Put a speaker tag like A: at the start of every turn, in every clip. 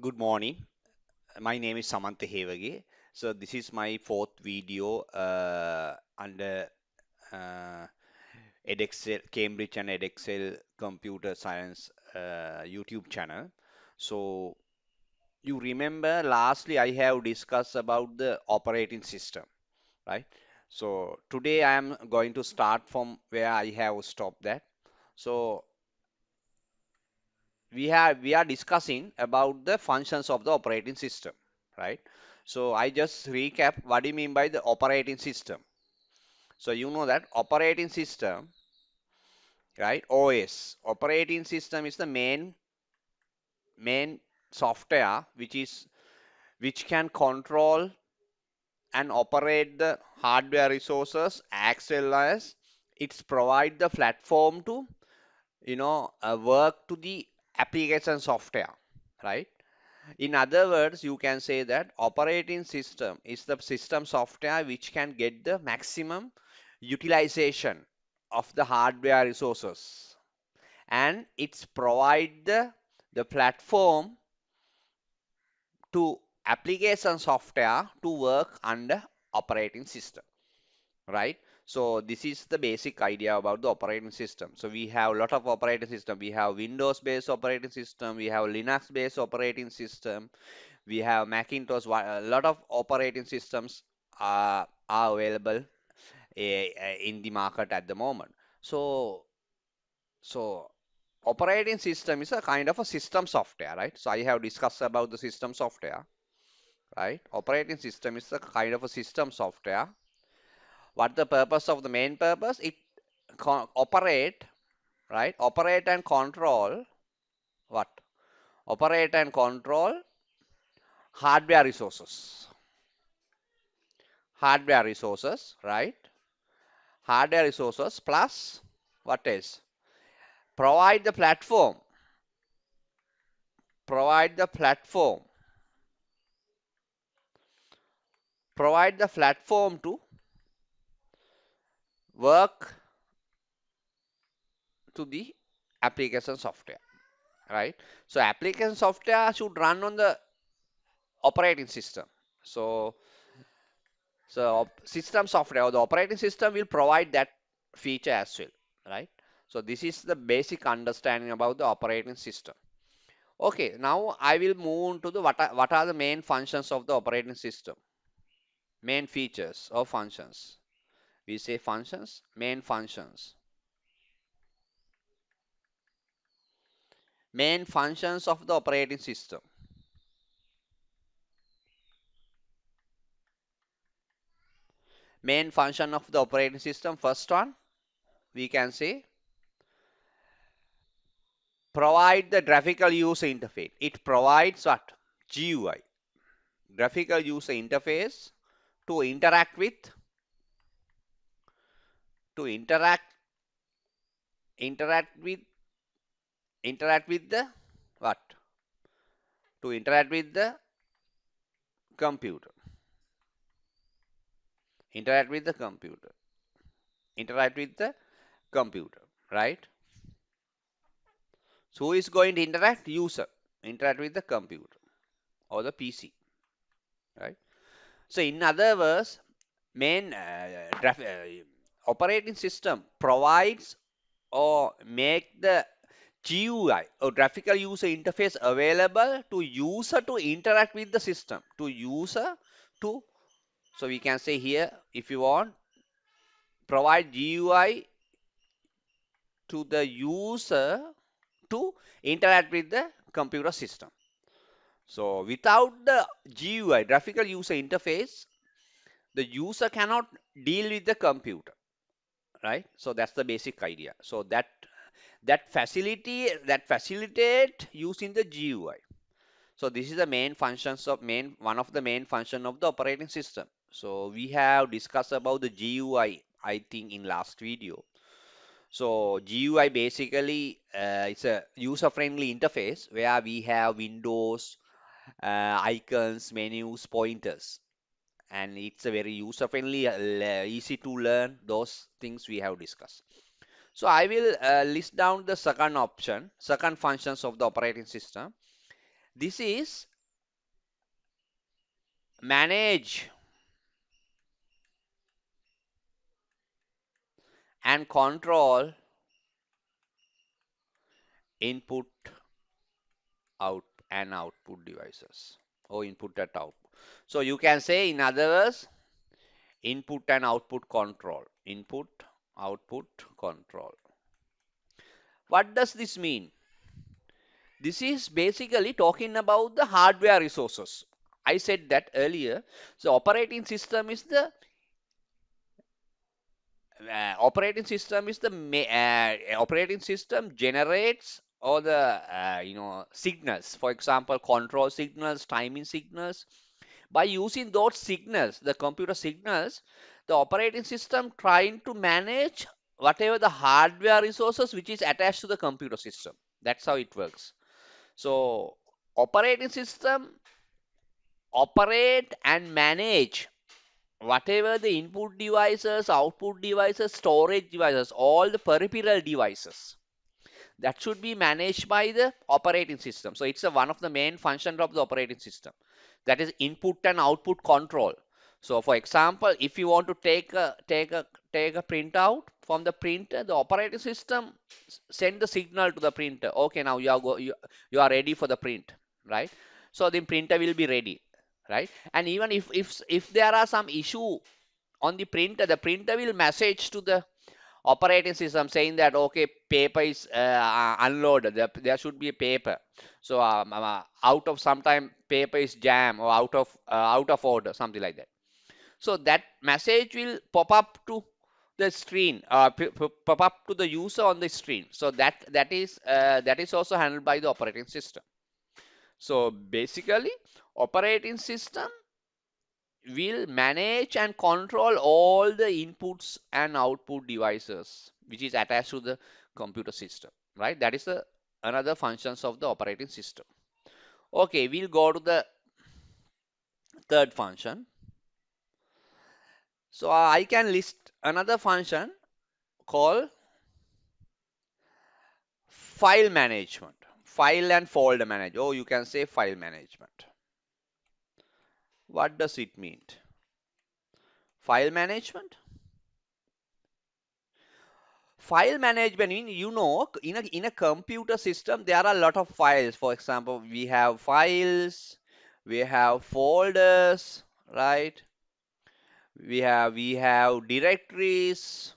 A: Good morning. My name is Samantha Hevage. So this is my fourth video under uh, edXL, Cambridge and edXL Computer Science YouTube channel. So you remember lastly I have discussed about the operating system, right? So today I am going to start from where I have stopped that. So we are discussing about the functions of the operating system, right? So I just recap what do you mean by the operating system. So you know that operating system, right? OS, operating system is the main software which can control and operate the hardware resources as well as it's provide the platform to work to the application software, right? In other words, you can say that operating system is the system software which can get the maximum utilization of the hardware resources, and it's provide the platform to application software to work under operating system, right? So this is the basic idea about the operating system. So we have a lot of operating system. We have Windows based operating system, we have Linux based operating system, we have Macintosh. A lot of operating systems are available in the market at the moment. So, so operating system is a kind of a system software, right? So I have discussed about the system software, right? Operating system is a kind of a system software. What the purpose of the main purpose? It operate, right? Operate and control what? Operate and control hardware resources. Hardware resources, right? Hardware resources plus what else? Provide the platform. Provide the platform. Provide the platform to work to the application software, right? So application software should run on the operating system. So system software or the operating system will provide that feature as well, right? So this is the basic understanding about the operating system. Okay, now I will move on to the what are the main functions of the operating system. Main features or functions. We say functions, main functions. Main functions of the operating system. Main function of the operating system, first one, we can say provide the graphical user interface. It provides what? GUI, graphical user interface to interact with, to interact with, interact with the what? To interact with the computer. Interact with the computer. Interact with the computer, right? So who is going to interact? User. Interact with the computer or the PC, right? So in other words, main operating system provides or make the GUI or graphical user interface available to user to interact with the system. To user to, so we can say here, if you want, provide GUI to the user to interact with the computer system. So without the GUI, graphical user interface, the user cannot deal with the computer, right? So that's the basic idea. So that facilitate using the GUI. So this is the main functions of main one of the main function of the operating system. So we have discussed about the GUI, I think, in last video. So GUI basically it's a user-friendly interface where we have windows, icons, menus, pointers, and it's a very user-friendly, easy to learn. Those things we have discussed. So I will list down the second option, second functions of the operating system. This is manage and control input out and output devices or input and output. So you can say in other words, input and output control. Input, output control. What does this mean? This is basically talking about the hardware resources. I said that earlier. So operating system generates all the signals. For example, control signals, timing signals. By using those signals, the computer signals, the operating system trying to manage whatever the hardware resources which is attached to the computer system. That's how it works. So operating system operate and manage whatever the input devices, output devices, storage devices, all the peripheral devices that should be managed by the operating system. So it's one of the main functions of the operating system. That is input and output control. So for example, if you want to take a printout from the printer, the operating system send the signal to the printer. Okay, now you are ready for the print, right? So the printer will be ready, right? And even if there are some issue on the printer will message to the operating system saying that okay, paper is unloaded. There should be a paper. So out of sometime paper is jam or out of order, something like that. So that message will pop up to the screen, pop up to the user on the screen. So that is also handled by the operating system. So basically, operating system will manage and control all the inputs and output devices which is attached to the computer system, right? That is the another functions of the operating system. Okay, we'll go to the third function. So I can list another function called file management, file and folder management. Oh, you can say file management. What does it mean? File management. File management, in a computer system, there are a lot of files. For example, we have files, we have folders, right? We have directories,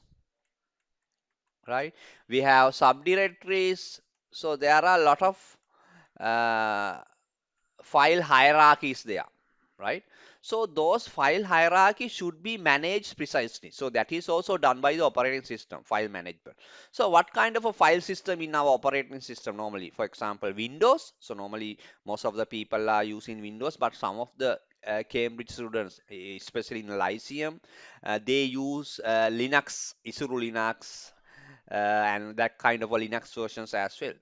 A: right? We have subdirectories. So there are a lot of uh, file hierarchies there, right? So those file hierarchies should be managed precisely. So that is also done by the operating system, file management. So what kind of a file system in our operating system normally? For example, Windows. So normally most of the people are using Windows, but some of the Cambridge students, especially in Lyceum, they use Linux, Isuru Linux, and that kind of a Linux versions as well.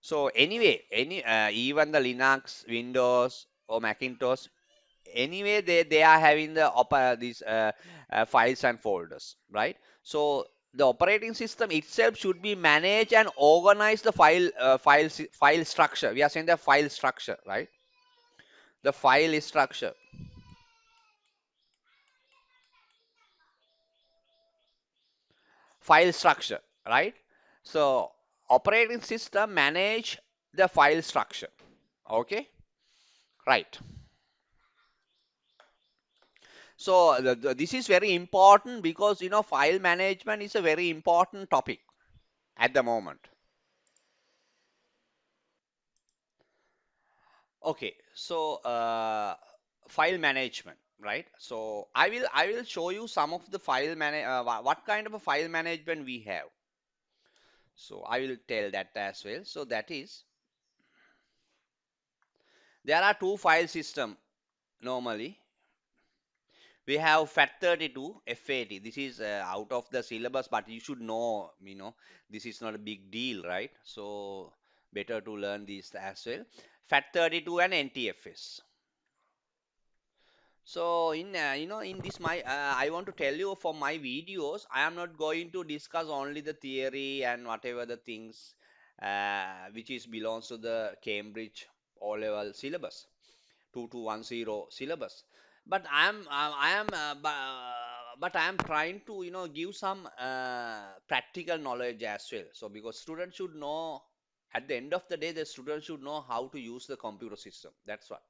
A: So anyway, even the Linux, Windows, or Macintosh, anyway they are having these files and folders, right? So the operating system itself should be manage and organize the file structure. We are saying the file structure, right? The file structure, file structure, right? So operating system manage the file structure. Okay, right. So this is very important because file management is a very important topic at the moment. Okay, so file management, right? So I will show you some of the what kind of a file management we have. So I will tell that as well. So that is there are two file system normally. We have FAT32, FAT. This is out of the syllabus, but you should know, this is not a big deal, right? So better to learn this as well. FAT32 and NTFS. So in this I want to tell you for my videos, I am not going to discuss only the theory and whatever the things which is belongs to the Cambridge O-level syllabus, 2210 syllabus. But but I am trying to give some practical knowledge as well. So because students should know, at the end of the day, the students should know how to use the computer system. That's what.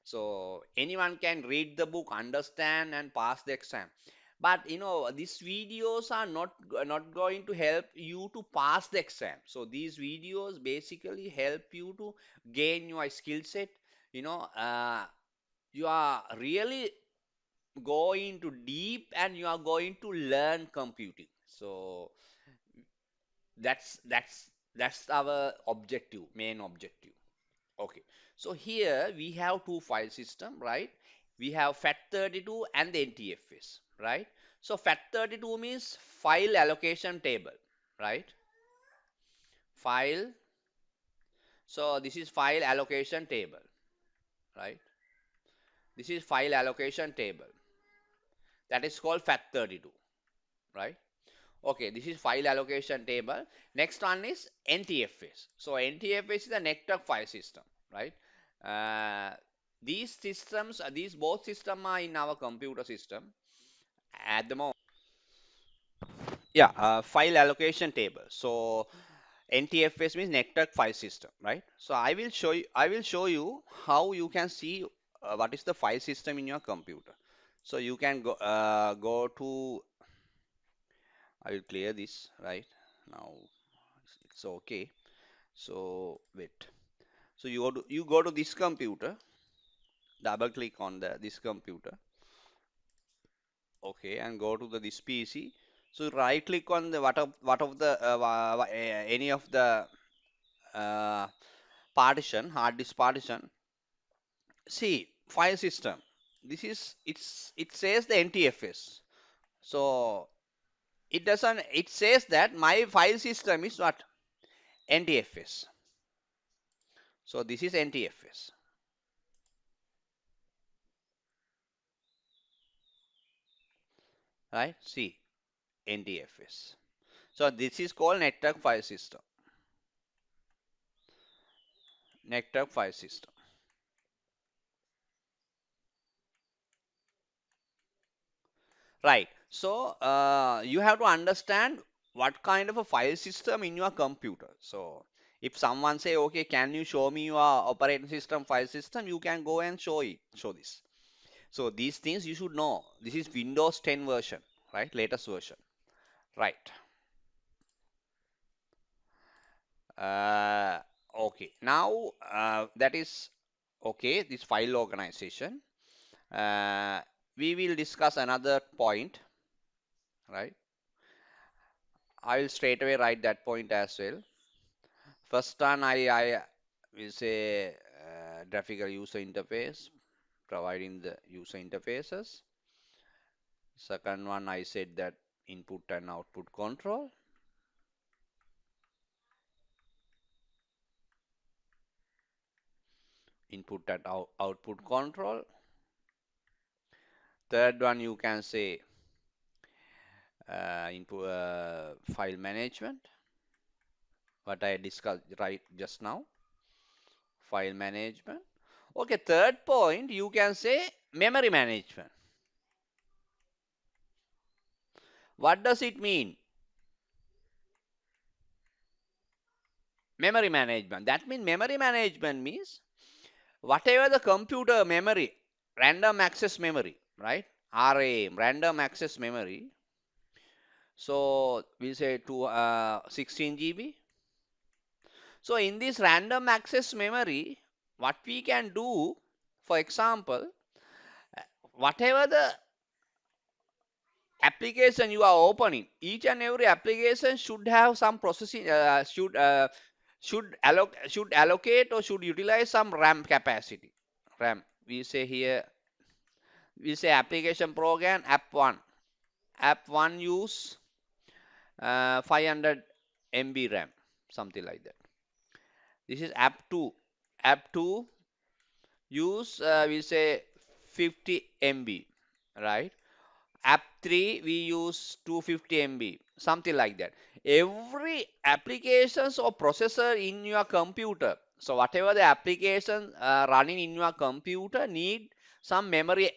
A: So anyone can read the book, understand, and pass the exam. But these videos are not going to help you to pass the exam. So these videos basically help you to gain your skill set. You know, you are really going to deep and you are going to learn computing. So that's our objective, main objective. Okay, so here we have two file system, right? We have FAT32 and the NTFS, right? So FAT32 means file allocation table, right? File. So this is file allocation table, right? This is file allocation table. That is called FAT32, right? Okay, this is file allocation table. Next one is NTFS. So NTFS is the network file system, right? Uh, these systems, these both systems are in our computer system at the moment. Yeah, file allocation table. So NTFS means network file system, right? So I will show you how you can see what is the file system in your computer. So you can go to, I will clear this right now. It's okay. So wait. So you go to this computer, double click on this computer, okay, and go to this PC. So right click on the what of the any of the uh, partition, hard disk partition. See, file system. This is it says the NTFS. So it doesn't. It says that my file system is what NTFS. So this is NTFS, right? See, NTFS. So this is called network file system. Network file system. Right. So you have to understand what kind of a file system in your computer. So if someone say, okay, can you show me your operating system file system? You can go and show this. So these things you should know. This is Windows 10 version, right? Latest version. Right. Uh, okay. Now that is okay. This file organization. Uh, we will discuss another point, right? I will straight away write that point as well. First one, I will say graphical user interface, providing the user interfaces. Second one, I said that input and output control. Input and output control. Third one, you can say input file management, what I discussed right just now. File management. Okay, third point, you can say memory management. What does it mean? Memory management. That means memory management means whatever the computer memory, random access memory, right? RAM, random access memory. So we say to 16 GB. So in this random access memory, what we can do, for example, whatever the application you are opening, each and every application should have some processing, should allocate or should utilize some RAM capacity. RAM. We say here, we say application program app 1. App 1 use 500 MB RAM, something like that. This is app 2. App 2 use we say 50 MB, right? App 3 we use 250 MB, something like that. Every applications or processor in your computer, So whatever the application running in your computer need some memory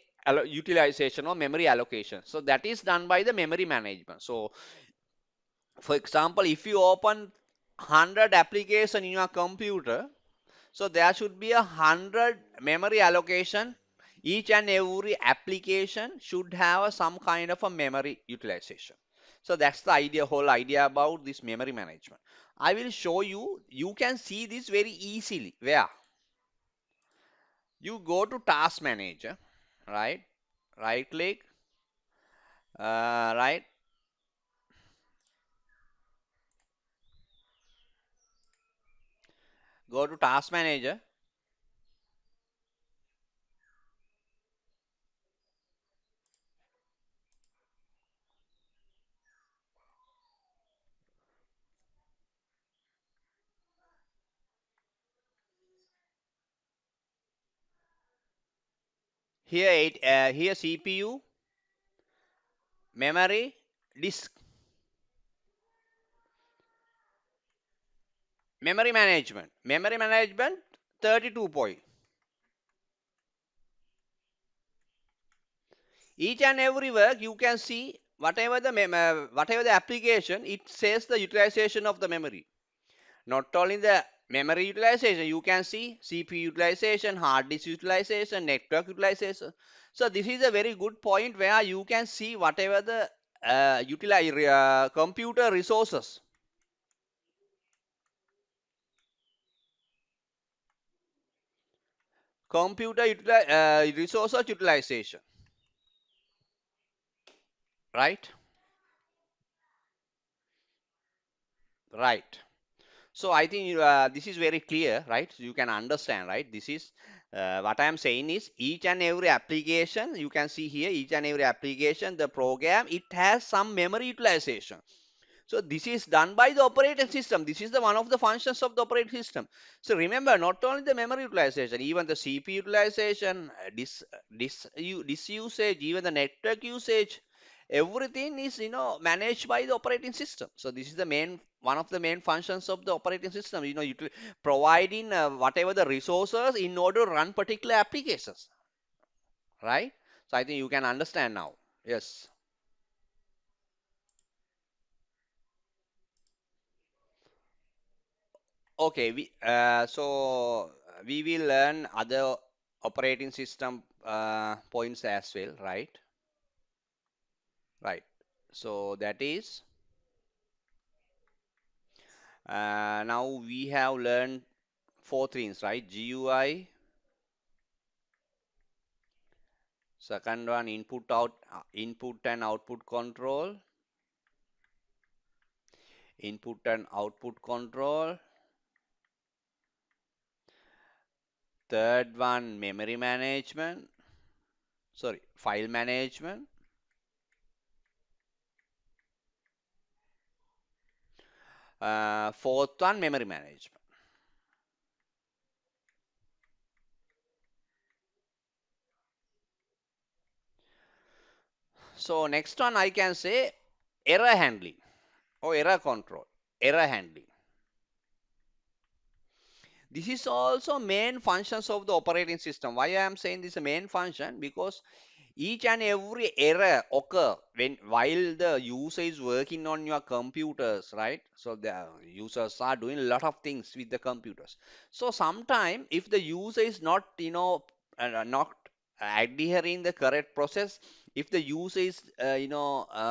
A: utilization or memory allocation. So that is done by the memory management. So for example, if you open 100 application in your computer, so there should be 100 memory allocation. Each and every application should have some kind of a memory utilization. So that's the idea, whole idea about this memory management. I will show you. You can see this very easily. Where you go to Task Manager, right? Right click, right. Go to Task Manager. Here CPU, memory, disk, memory management 32 point. Each and every work you can see whatever the application, it says the utilization of the memory. Not only the memory utilization, you can see CPU utilization, hard disk utilization, network utilization. So this is a very good point where you can see whatever the computer resources, resources utilization, right? Right. So I think this is very clear, right? So you can understand, right? This is what I am saying is each and every application, you can see here, each and every application, the program, it has some memory utilization. So this is done by the operating system. This is the one of the functions of the operating system. So remember, not only the memory utilization, even the CPU utilization, this usage, even the network usage, everything is managed by the operating system. So this is the main one of the main functions of the operating system. Providing whatever the resources in order to run particular applications, right? So I think you can understand now. Yes. Okay, we will learn other operating system points as well, right? Right. So that is now we have learned four things, right? GUI, second one input and output control, input and output control, third one memory management, sorry, file management, fourth one memory management. So next one I can say error handling or error control, error handling. This is also main functions of the operating system. Why I am saying this is a main function? Because each and every error occur when while the user is working on your computers, right? So the users are doing a lot of things with the computers. So sometime if the user is not not adhering the correct process, if the user is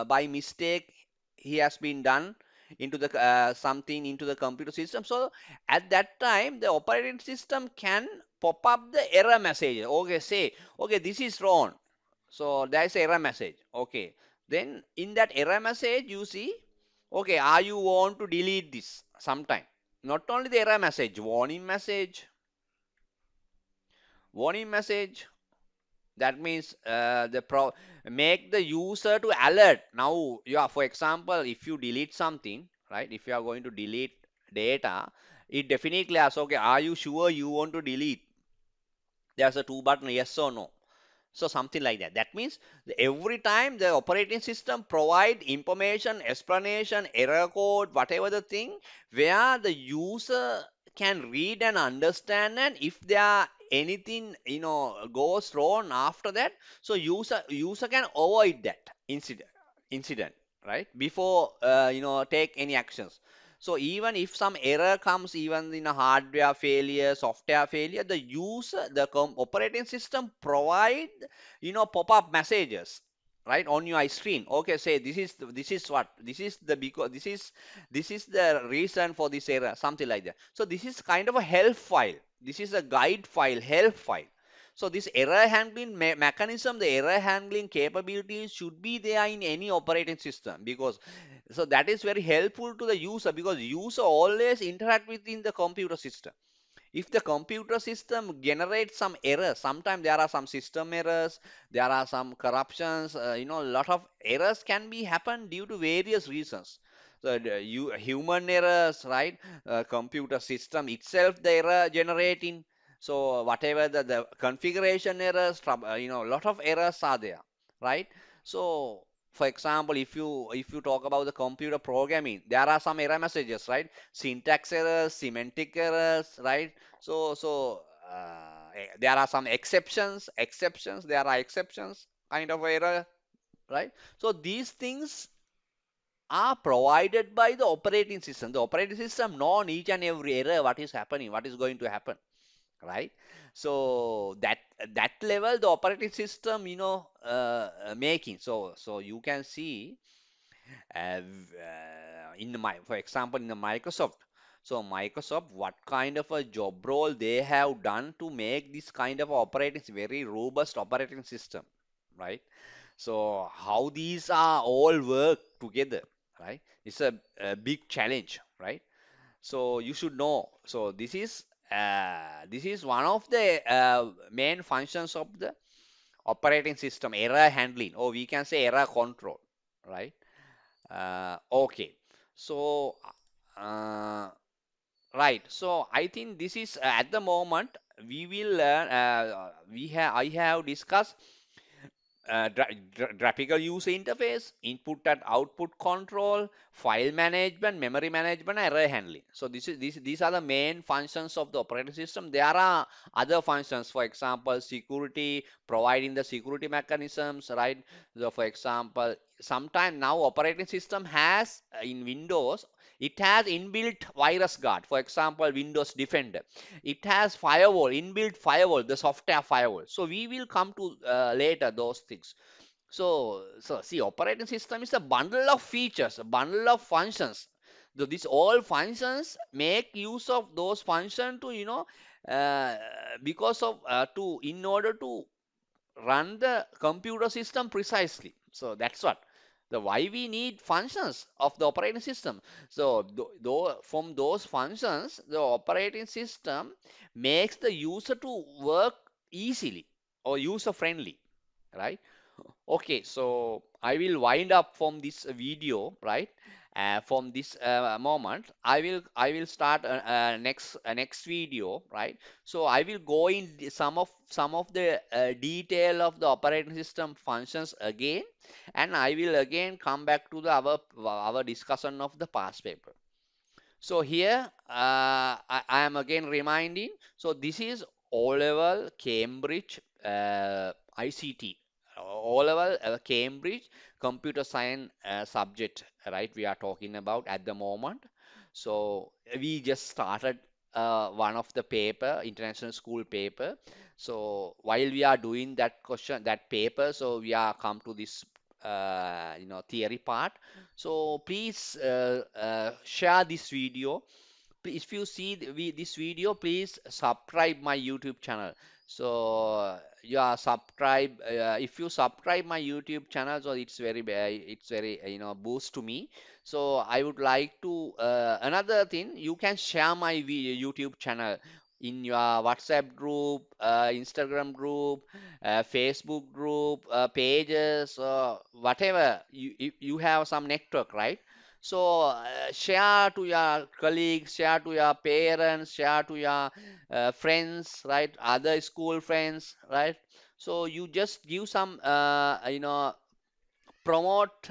A: by mistake he has been done into the something into the computer system, so at that time the operating system can pop up the error message. Okay, say okay, this is wrong, so there's error message. Okay. Then in that error message, you see, okay, are you want to delete this sometime? Not only the error message, warning message. That means make the user to alert. Now, yeah, for example, if you delete something, right? If you are going to delete data, it definitely asks, okay, are you sure you want to delete? There's a two button, yes or no. So something like that. That means every time the operating system provide information, explanation, error code, whatever the thing, where the user can read and understand, and if there are anything goes wrong after that, so user can avoid that incident, right, before take any actions. So even if some error comes, even in a hardware failure, software failure, the operating system provide pop-up messages, right, on your screen. Okay, say this is the reason for this error, something like that. So this is kind of a help file. This is a guide file, help file. So this error handling mechanism, the error handling capabilities should be there in any operating system, because so that is very helpful to the user, because user always interact within the computer system. If the computer system generates some errors, sometimes there are some system errors, there are some corruptions, a lot of errors can be happen due to various reasons. So human errors, right? Computer system itself, the error generating. So whatever the configuration errors, a lot of errors are there, right? So for example, if you talk about the computer programming, there are some error messages, right? Syntax errors, semantic errors, right? There are some exceptions, there are exceptions kind of error, right? So these things are provided by the operating system. The operating system know each and every error, what is happening, what is going to happen, right? So that level, the operating system, making. So you can see for example, in the Microsoft. So Microsoft, what kind of a job role they have done to make this kind of operating, very robust operating system, right? So how these are all work together, right? It's a big challenge, right? So you should know. So this is one of the main functions of the operating system, error handling, or we can say error control, right? Okay. So, uh, right. So I think this is at the moment we will learn. I have discussed graphical user interface, input and output control, file management, memory management, error handling. So these are the main functions of the operating system. There are other functions, for example, security, providing the security mechanisms, right? So for example, sometime now operating system has in Windows, it has inbuilt virus guard. For example, Windows Defender. It has firewall, inbuilt firewall, the software firewall. So we will come to later those things. So see, operating system is a bundle of features, a bundle of functions. So these all functions make use of those functions to uh, because of to in order to run the computer system precisely. So that's what the why we need functions of the operating system. So from those functions, the operating system makes the user to work easily or user friendly, right? Okay, so I will wind up from this video, right? From this moment, I will start next video, right? So I will go in some of the detail of the operating system functions again, and I will again come back to the our discussion of the past paper. So here I am again reminding. So this is O-level Cambridge ICT, O-level Cambridge computer science subject, right? We are talking about at the moment. So we just started one of the paper, international school paper. So while we are doing that question, that paper, so we are come to this theory part. So please share this video. If you see this video, please subscribe my YouTube channel. So yeah, subscribe. If you subscribe my YouTube channel, so it's very boost to me. So I would like to another thing. You can share my YouTube channel in your WhatsApp group, Instagram group, Facebook group, pages, whatever you have some network, right? So share to your colleagues, share to your parents, share to your friends, right? Other school friends, right? So you just give some, promote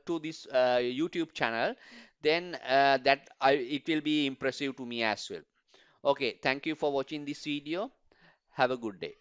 A: to this YouTube channel, then it will be impressive to me as well. Okay, thank you for watching this video. Have a good day.